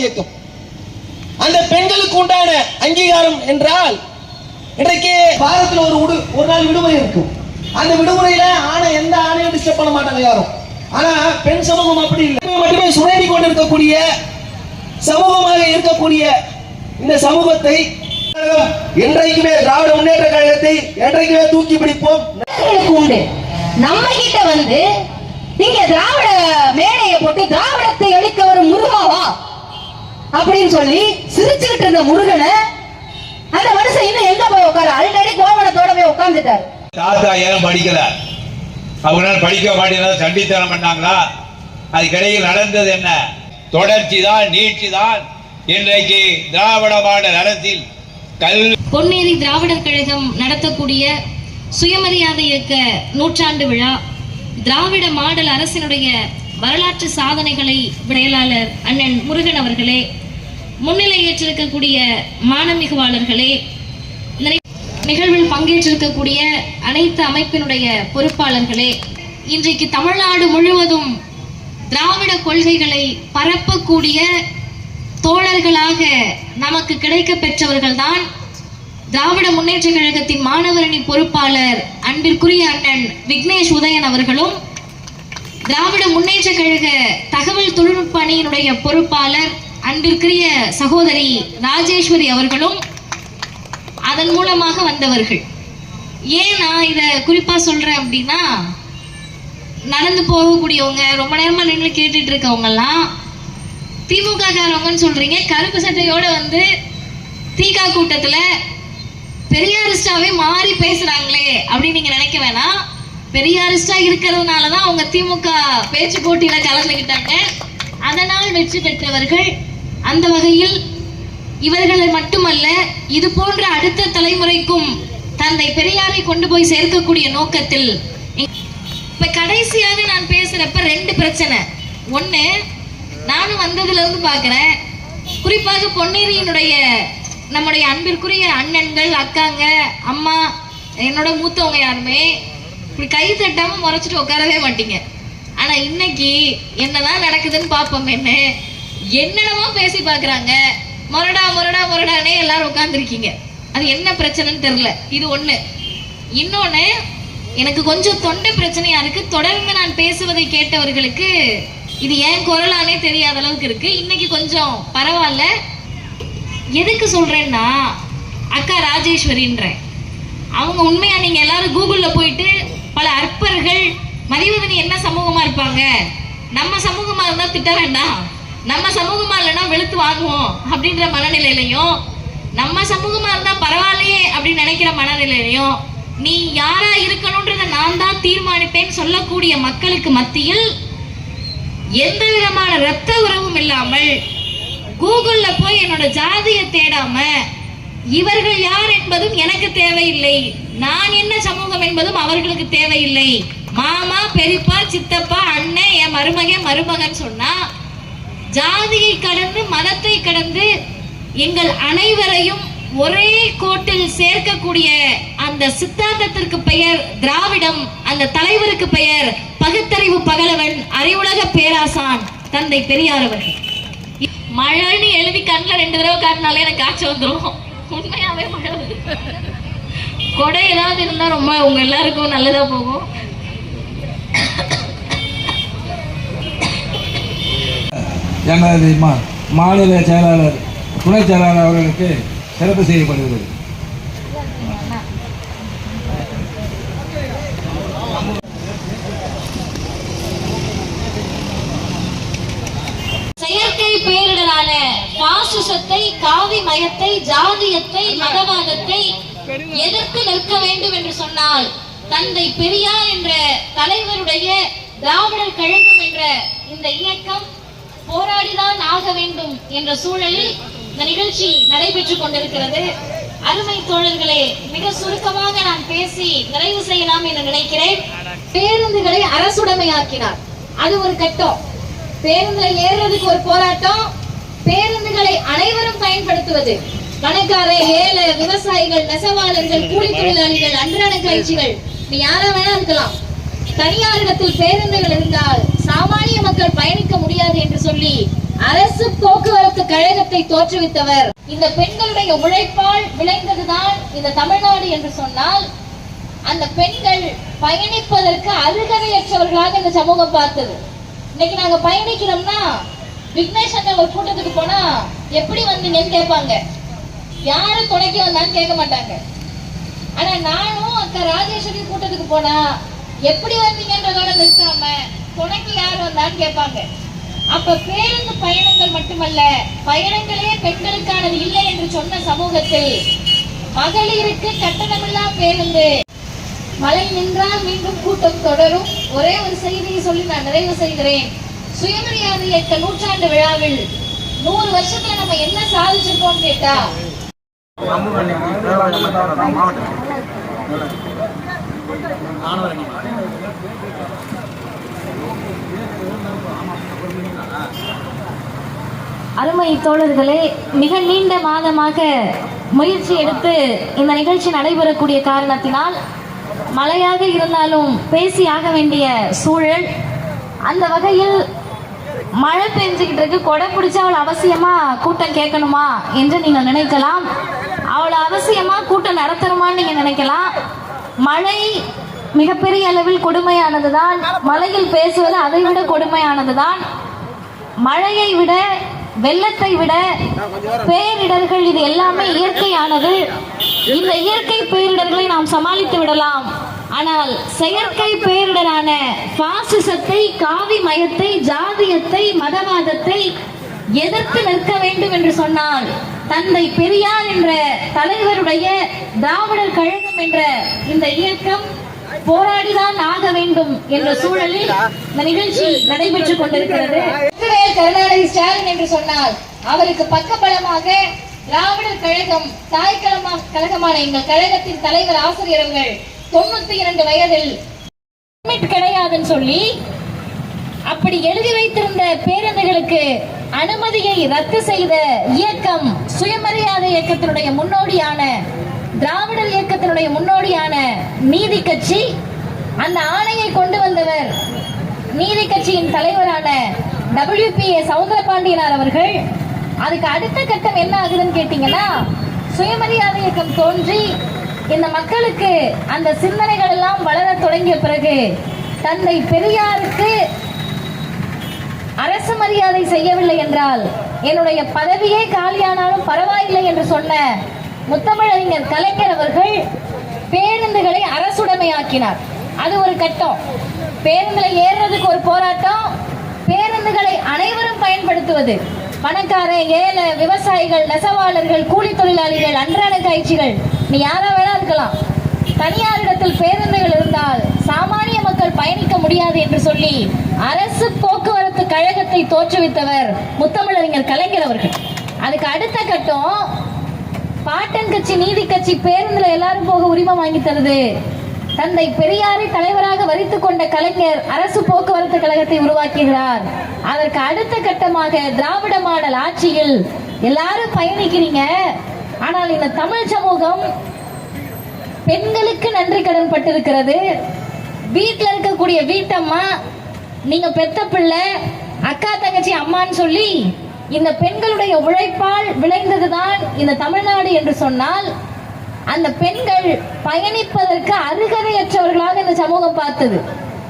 இயக்கம். அந்த பெண்களுக்கு உண்டான அங்கீகாரம் என்றால் இன்றைக்கு வாரத்தில் ஒரு நாள் விடுமுறை இருக்கும். அந்த விடுமுறையில எந்த ஆணையும் டிஸ்டர்ப் பண்ண மாட்டாங்க யாரும். ஆனா பெண் சமூகம் அப்படி இல்லை. மட்டுமே சுழறி கொண்டிருக்கக்கூடிய சமூகமாக இருக்கக்கூடிய இந்த சமூகத்தை என்றைக்குமே திராவிட முன்னேற்ற கழகத்தை என்றைக்குமே தூக்கி பிடிப்போம். உண்டு நம்ம கிட்ட வந்து நீங்க திராவிட மேடையை போட்டு திராவிடத்தை அழிக்க வரும் முருகாவா அப்படின்னு சொல்லி சிரிச்சுக்கிட்டு இருந்த முருகனை அந்த மனுஷன் இன்னும் எங்க போய் உட்காரு? ஆல்ரெடி கோவணத்தோட போய் உட்கார்ந்துட்டாரு. தாத்தா ஏன் படிக்கல? அவங்களால படிக்க மாட்டேங்கிறத சண்டித்தனம் பண்ணாங்களா? அதுக்கிடையில் நடந்தது என்ன? தொடர்ச்சி தான், நீட்சி தான். இன்றைக்கு திராவிட மாடல் அரசில் பொன்னேரி திராவிடர் கழகம் நடத்தக்கூடிய சுயமரியாதை இயக்க நூற்றாண்டு விழா, திராவிட மாடல் அரசினுடைய வரலாற்று சாதனைகளை செயலாளர் அண்ணன் முருகன் அவர்களே, முன்னிலை ஏற்றிருக்கக்கூடிய மானமிகுவாளர்களே, நிகழ்வில் பங்கேற்றிருக்கக்கூடிய அனைத்து அமைப்பினுடைய பொறுப்பாளர்களே, இன்றைக்கு தமிழ்நாடு முழுவதும் திராவிட கொள்கைகளை பரப்பக்கூடிய தோழர்களாக நமக்கு கிடைக்க பெற்றவர்கள் தான் திராவிட முன்னேற்ற கழகத்தின் மாணவரணி பொறுப்பாளர் அன்பிற்குரிய அண்ணன் விக்னேஷ் உதயன் அவர்களும், திராவிட முன்னேற்ற கழக தகவல் தொழில்நுட்ப அணியினுடைய பொறுப்பாளர் அன்பிற்குரிய சகோதரி ராஜேஸ்வரி அவர்களும் அதன் மூலமாக வந்தவர்கள். ஏன் நான் இதை குறிப்பா சொல்றேன் அப்படின்னா, நடந்து போகக்கூடியவங்க, ரொம்ப நேரமா நின்று கேட்டுட்டு இருக்கவங்க எல்லாம் திமுக காரவங்கன்னு சொல்றீங்க, கருப்பு சட்டையோட வந்து தீகா கூட்டத்துல பெரியாரிஸ்டாவே மாறி பேசுறாங்களே அப்படின்னு நீங்க நினைக்க வேணாம். பெரியாரிஸ்டா இருக்கிறதுனாலதான் அவங்க திமுக பேச்சு போட்டியில கலந்துகிட்டாங்க, அதனால் வெற்றி பெற்றவர்கள். அந்த வகையில் இவர்களை மட்டுமல்ல, இது போன்ற அடுத்த தலைமுறைக்கும் தந்தை பெரியாரை கொண்டு போய் சேர்க்கக்கூடிய நோக்கத்தில் இப்ப கடைசியாக நான் பேசுறப்ப ரெண்டு பிரச்சனை. ஒண்ணு, நானும் வந்ததுல இருந்து பாக்குறேன், குறிப்பாக பொன்னேரியினுடைய நம்முடைய அன்பிற்குரிய அண்ணன்கள், அக்காங்க, அம்மா, என்னோட மூத்தவங்க யாருமே இப்படி கை தட்டாம முறைச்சிட்டு உட்காரவே மாட்டீங்க. ஆனா இன்னைக்கு என்னதான் நடக்குதுன்னு பாப்போம். என்னென்னமோ பேசி பாக்குறாங்க, மொரடா மொரடா மொரடானே எல்லாரும் உட்கார்ந்துருக்கீங்க. அது என்ன பிரச்சனைன்னு தெரியல. இது ஒண்ணு. இன்னொன்னு, எனக்கு கொஞ்சம் தொண்டை பிரச்சனையா இருக்கு. தொடர்ந்து நான் பேசுவதை கேட்டவர்களுக்கு இது ஏன் குரலானே தெரியாத அளவுக்கு இருக்கு. இன்னைக்கு கொஞ்சம் பரவாயில்ல. எதுக்கு சொல்றேன்னா, அக்கா ராஜேஸ்வரின்ற அவங்க உண்மையா நீங்க எல்லாரும் கூகுள்ல போயிட்டு பல அற்பர்கள் மதிவதனி என்ன சமூகமா இருப்பாங்க, நம்ம சமூகமா இருந்தா திட்ட வேண்டாம், நம்ம சமூகமா இல்லைன்னா வெளுத்து வாங்குவோம் அப்படின்ற மனநிலையிலையும், நம்ம சமூகமா இருந்தா பரவாயில்லையே அப்படின்னு நினைக்கிற மனநிலையிலையும், நீ யாரா இருக்கணும்ன்றத நான் தான் தீர்மானிப்பேன்னு சொல்லக்கூடிய மக்களுக்கு மத்தியில் எந்த விதமான ரத்த உறவும் இல்லாமல் கூகுள்ல போய் என்னோட ஜாதியை தேடாம இவர்கள் யார் என்பதும் எனக்கு தேவையில்லை, நான் என்ன சமூகம் என்பதும் அவர்களுக்கு தேவையில்லை, மாமா, பெரியப்பா, சித்தப்பா, அண்ணன், என் மருமகன் சொன்னா ஜாதியை கடந்து மதத்தை கடந்து எங்கள் அனைவரையும் ஒரே கோட்டில் சேர்க்கக்கூடிய அந்த சித்தாந்தத்திற்கு பெயர் திராவிடம், அந்த தலைவருக்கு பெயர் பகுத்தறிவு பகலவன், அறிவுலக பேராசான் தந்தை பெரியார் அவர்கள். மழைன்னு எழுதி கண்ணில் 2 தடவை காட்டினாலே எனக்கு காய்ச்சல் வந்துடும். உண்மையாவே மழை வருது. கொடை ஏதாவது இருந்தா ரொம்ப உங்க எல்லாருக்கும் நல்லதா போகும். எனது மாநில செயலாளர், துணை செயலாளர் அவர்களுக்கு சிறப்பு செய்யப்படுகிறது. செயற்கை பேரிடரான பாசிசத்தை, காவி மயத்தை, ஜாதியத்தை, மதவாதத்தை எதிர்த்து நிற்க வேண்டும் என்று சொன்னால் தந்தை பெரியார் என்ற தலைவருடைய திராவிடர் கழகம் என்ற இந்த இயக்கம் போராடிதான் ஆக வேண்டும் என்ற சூழலில் இந்த நிகழ்ச்சி நடைபெற்றுக் கொண்டிருக்கிறது. அருமை தோழர்களே, மிக சுருக்கமாக நான் பேசி நிறைவு செய்யலாம் என்று நினைக்கிறேன். பேருந்துகளை அரசுடைமையாக்கினார், அது ஒரு கட்டம். பேருந்துல ஏறுறதுக்கு ஒரு போராட்டம், பேருந்துகளை அனைவரும் பயன்படுத்துவது, பணக்கார, ஏழை, விவசாயிகள், நெசவாளர்கள், கூலி தொழிலாளிகள், அன்றாட பயிற்சிகள், நீ யாரா வேணா இருக்கலாம். தனியாரிடத்தில் பேருந்துகள் இருந்தால் சாமானிய மக்கள் பயணிக்க முடியாது என்று சொல்லி அரசு போக்குவரத்து கழகத்தை தோற்றுவித்தவர். இந்த பெண்களுடைய உழைப்பால் விளைந்ததுதான் இந்த தமிழ்நாடு என்று சொன்னால், அந்த பெண்கள் பயணிப்பதற்கு அருகதையற்றவர்களாக இந்த சமூகம் பார்த்தது. இன்னைக்கு நாங்க பயணிக்கிறோம்னா விக்னேஷ் அண்ணா ஒரு கூட்டத்துக்கு போனா எப்படி வந்தீங்கன்னு கேட்பாங்க, யாரும் துணைக்கு வந்தான்னு கேட்க மாட்டாங்க. ஆனா நானும் அக்கா ராஜேஸ்வரி கூட்டத்துக்கு போனா எப்படி வந்தீங்கன்றதோட நிறுத்தாம துணைக்கு யார் வந்தான்னு கேட்பாங்க. அப்ப பேருந்து பயணங்கள் மட்டுமல்ல, பயணங்களே பெண்களுக்கானது இல்லை என்று சொன்ன சமூகத்தில் மகளிருக்கு கட்டணமில்லா பேருந்து. மழை நின்றால் மீண்டும் கூட்டம் தொடரும். ஒரே ஒரு செய்தியை சொல்லி நான் நிறைவு செய்கிறேன். சுயமரியாதை இயக்க நூற்றாண்டு விழாவில் 100 வருஷத்துல நம்ம என்ன சாதிச்சிருக்கோம் கேட்டா, அருமை தோழர்களே, மிக நீண்ட மாதமாக முயற்சி எடுத்து இந்த நிகழ்ச்சி நடைபெறக்கூடிய காரணத்தினால் மழையாக இருந்தாலும் பேசியாக வேண்டிய சூழல். அந்த வகையில் மழை பெஞ்சுக்கிட்டு இருக்கு, கொடை பிடிச்சா அவள் அவசியமா கூட்டம் கேட்கணுமா என்று நீங்க நினைக்கலாம். அவளை அவசியமா கூட்டம் நடத்தணுமான்னு நீங்க நினைக்கலாம். மழை மிகப்பெரிய அளவில் கொடுமையானதுதான். மழையில் பேசுவது அதை விட கொடுமையானதுதான். மழையை விட, வெள்ளத்தை விட, பேரிடர்கள் இது எல்லாமே இயற்கையானது. இந்த இயற்கை பேரிடர்களை நாம் சமாளித்து விடலாம். ஆனால் செயற்கை பேரிடரான பாசிசத்தை, காவி மயத்தை, ஜாதியத்தை, மதவாதத்தை எதிர்த்து நிற்க வேண்டும் என்று சொன்னால் தந்தை பெரியார் என்ற தலைவருடைய திராவிடர் கழகம் என்ற இந்த இயக்கம் போராடிதான் ஆக வேண்டும் என்ற சூழலில் இந்த நிகழ்ச்சி நடைபெற்றுக் கொண்டிருக்கிறது. கருணாநிதி ஸ்டாலின் என்று சொன்னால் அவருக்கு பக்கபலமாக திராவிடர் கழகம், தாய் கழகமான எங்கள் கழகத்தின் தலைவர் ஆசிரியர் அவர்கள் 92 வயதில் கிடையாதுன்னு சொல்லி அப்படி எழுதி வைத்திருந்த பேருந்துகளுக்கு அனுமதியை ரத்து செய்த இயக்கம் சுயமரியாதை இயக்கத்தினுடைய முன்னோடியான, திராவிடர் இயக்கத்தினுடைய முன்னோடியான நீதி கட்சி. அந்த ஆணையை கொண்டு வந்தவர் நீதி கட்சியின் தலைவரான WPA சவுந்தரபாண்டியனார் அவர்கள். அதுக்கு அடுத்த கட்டம் என்ன ஆகுதுன்னு கேட்டீங்கன்னா, சுயமரியாதை இயக்கம் தோன்றி இந்த மக்களுக்கு அந்த சிந்தனைகள் எல்லாம் வளர தொடங்கிய பிறகு தந்தை பெரியாருக்கு அரசு மரியாதை செய்யவில்லை என்றால் என்னுடைய பதவியே காலியானாலும் பரவாயில்லை என்று சொன்ன முத்தமிழறிஞர் கலைஞர் அவர்கள் பேருந்துகளை அரசுடைமையாக்கினார். அது ஒரு கட்டம். பேருந்துல ஏறுறதுக்கு ஒரு போராட்டம், பேருந்துகளை அனைவரும் பயன்படுத்துவது, பணக்கார, ஏழை, விவசாயிகள், நெசவாளர்கள், கூலி தொழிலாளிகள், அன்றாட காய்ச்சிகள், நீ யாரா வேணா இருக்கலாம். தனியாரிடத்தில் பேருந்துகள் இருந்தால் சாமானிய மக்கள் பயணிக்க முடியாது என்று சொல்லி அரசு போக்குவரத்து கழகத்தை தோற்றுவித்தவர் முத்தமிழறிஞர் கலைஞர் அவர்கள். அதுக்கு அடுத்த கட்டம், பாட்டன் கட்சி, நீதி கட்சி பேருந்துல எல்லாரும் போக உரிமை வாங்கி தருது. தந்தை பெரியாரை தலைவராக வரித்துக் கொண்ட கலைஞர் அரசு போக்குவரத்து கழகத்தை உருவாக்குகிறார். அதற்கு அடுத்த கட்டமாக திராவிட மாடல் ஆட்சியில் எல்லாரும் பயணிக்கிறீங்க. ஆனால் இந்த தமிழ் சமூகம் பெண்களுக்கு நன்றி கடன் பட்டிருக்கிறது. வீட்டில் இருக்கக்கூடிய வீட்டம்மா, நீங்க பெத்த பிள்ளை, அக்கா தங்கச்சி அம்மான்னு சொல்லி இந்த பெண்களுடைய உழைப்பால் விளைந்ததுதான் இந்த தமிழ்நாடு என்று சொன்னால், அந்த பெண்கள் பயணிப்பதற்கு அருகதையற்றவர்களாக இந்த சமூகம் பார்த்தது.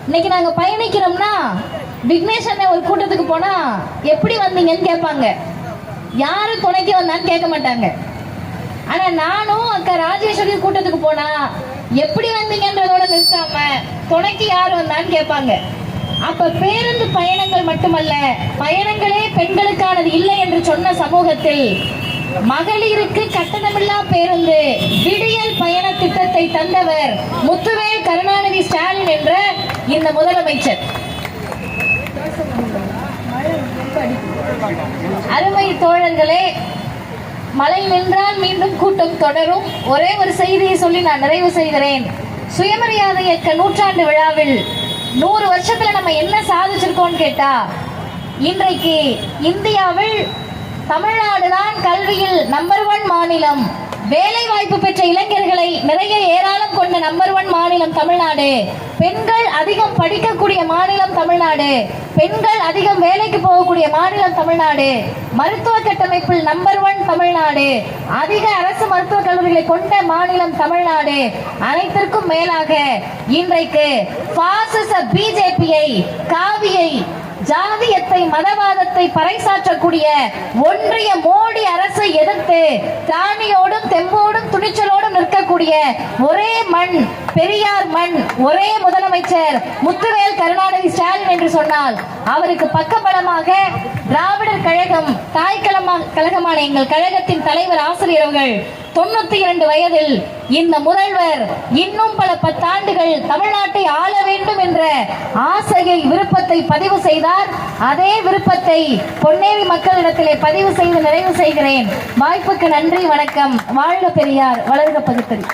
இன்னைக்கு நாங்க பயணிக்கிறோம்னா விக்னேஷ் அண்ணா ஒரு கூட்டத்துக்கு போனா எப்படி வந்தீங்கன்னு கேட்பாங்க, யாரும் துணைக்கு வந்தான்னு கேட்க மாட்டாங்க. ஆனா நானும் அக்கா ராஜேஸ்வரி கூட்டத்துக்கு போனா எப்படி வந்தீங்கன்றதோட நிறுத்தாம துணைக்கு யார் வந்தான்னு கேட்பாங்க. அப்ப பேருந்து பயணங்கள் மட்டுமல்ல, பயணங்களே பெண்களுக்கானது இல்லை என்று சொன்ன சமூகத்தில் மகளிருக்கு கட்டணமில்லா பேருந்து, விடியல் பயண திட்டத்தை தந்தவர் முத்துவேல் கருணாநிதி ஸ்டாலின் என்ற இந்த முதலமைச்சர். அருமை தோழர்களே, மழை நின்றால் மீண்டும் கூட்டம் தொடரும். ஒரே ஒரு செய்தியை சொல்லி நான் நிறைவு செய்கிறேன். சுயமரியாதை இயக்க நூற்றாண்டு விழாவில் 100 வருஷத்துல நம்ம என்ன சாதிச்சிருக்கோம்னு கேட்டா, இன்றைக்கு இந்தியாவில் தமிழ்நாடு தான் கல்வியில் நம்பர் 1 மாநிலம். வேலை வாய்ப்பு பெற்ற இளைஞர்களை நிறைய ஏராளம் கொண்ட நம்பர் 1 மாநிலம் தமிழ்நாடு. பெண்கள் அதிகம் படிக்கக்கூடிய மாநிலம் தமிழ்நாடு. பெண்கள் அதிகம் வேலைக்கு போகக்கூடிய மாநிலம் தமிழ்நாடு. மருத்துவ கட்டமைப்பில் நம்பர் 1 தமிழ்நாடு. அதிக அரசு மருத்துவக் கல்லூரிகளை கொண்ட மாநிலம் தமிழ்நாடு. அனைத்திற்கும் மேலாக இன்றைக்கு பாசிச பிஜேபியை, காவியை, ஜாதியத்தை, மதவாதத்தை பறைசாற்றக்கூடிய ஒன்றிய மோடி அரசை எதிர்த்து தானியோடும் தெம்போடும் துணிச்சலோடும் நிற்கக்கூடிய ஒரே மண் பெரியார் மண், ஒரே முதலமைச்சர் முத்துவேல் கருணாநிதி ஸ்டாலின் என்று சொன்னால் அவருக்கு பக்கபலமாக திராவிடர் கழகம், தாய் கழகமான எங்கள் கழகத்தின் தலைவர் ஆசிரியர் அவர்கள் 92 வயதில் இந்த முதல்வர் இன்னும் பல 10 ஆண்டுகள் தமிழ்நாட்டை ஆள வேண்டும் என்ற ஆசையை, விருப்பத்தை பதிவு செய்தார். அதே விருப்பத்தை பொன்னேரி மக்களிடத்திலே பதிவு செய்து நிறைவு செய்கிறேன். வாய்ப்புக்கு நன்றி, வணக்கம். வாழ்க பெரியார், வளர்க பகுத்தறிவு.